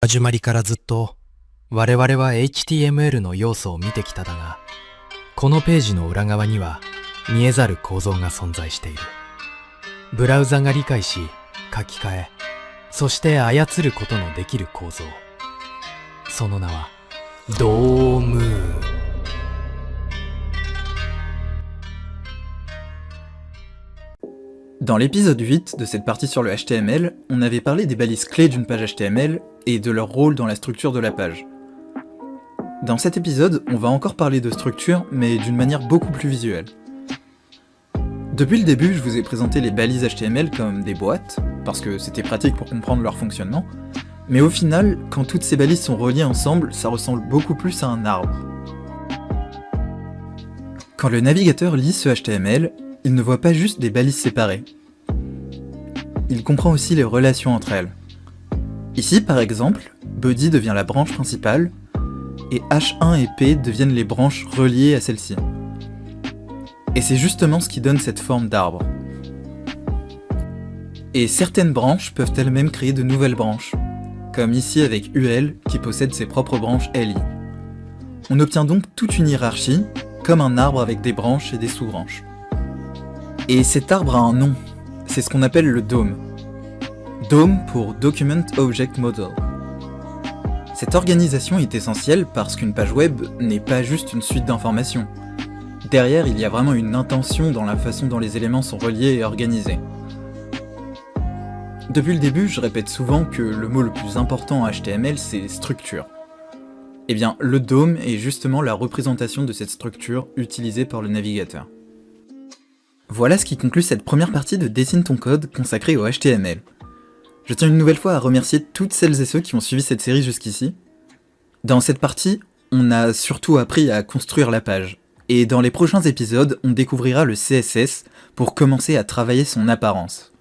始まりからずっと我々は HTML の要素を見てきただが、このページの裏側には見えざる構造が存在している。ブラウザが理解し、書き換え、そして操ることのできる構造。その名はドーム。Dans l'épisode 8 de cette partie sur le HTML, on avait parlé des balises clés d'une page HTML et de leur rôle dans la structure de la page. Dans cet épisode, on va encore parler de structure, mais d'une manière beaucoup plus visuelle. Depuis le début, je vous ai présenté les balises HTML comme des boîtes, parce que c'était pratique pour comprendre leur fonctionnement, mais au final, quand toutes ces balises sont reliées ensemble, ça ressemble beaucoup plus à un arbre. Quand le navigateur lit ce HTML, il ne voit pas juste des balises séparées. Il comprend aussi les relations entre elles. Ici, par exemple, Body devient la branche principale, et H1 et P deviennent les branches reliées à celle-ci. Et c'est justement ce qui donne cette forme d'arbre. Et certaines branches peuvent elles-mêmes créer de nouvelles branches, comme ici avec UL qui possède ses propres branches LI. On obtient donc toute une hiérarchie, comme un arbre avec des branches et des sous-branches. Et cet arbre a un nom, c'est ce qu'on appelle le DOM. DOM pour Document Object Model. Cette organisation est essentielle parce qu'une page web n'est pas juste une suite d'informations. Derrière, il y a vraiment une intention dans la façon dont les éléments sont reliés et organisés. Depuis le début, je répète souvent que le mot le plus important en HTML, c'est structure. Eh bien, le DOM est justement la représentation de cette structure utilisée par le navigateur. Voilà ce qui conclut cette première partie de Dessine ton code consacrée au HTML. Je tiens une nouvelle fois à remercier toutes celles et ceux qui ont suivi cette série jusqu'ici. Dans cette partie, on a surtout appris à construire la page, et dans les prochains épisodes, on découvrira le CSS pour commencer à travailler son apparence.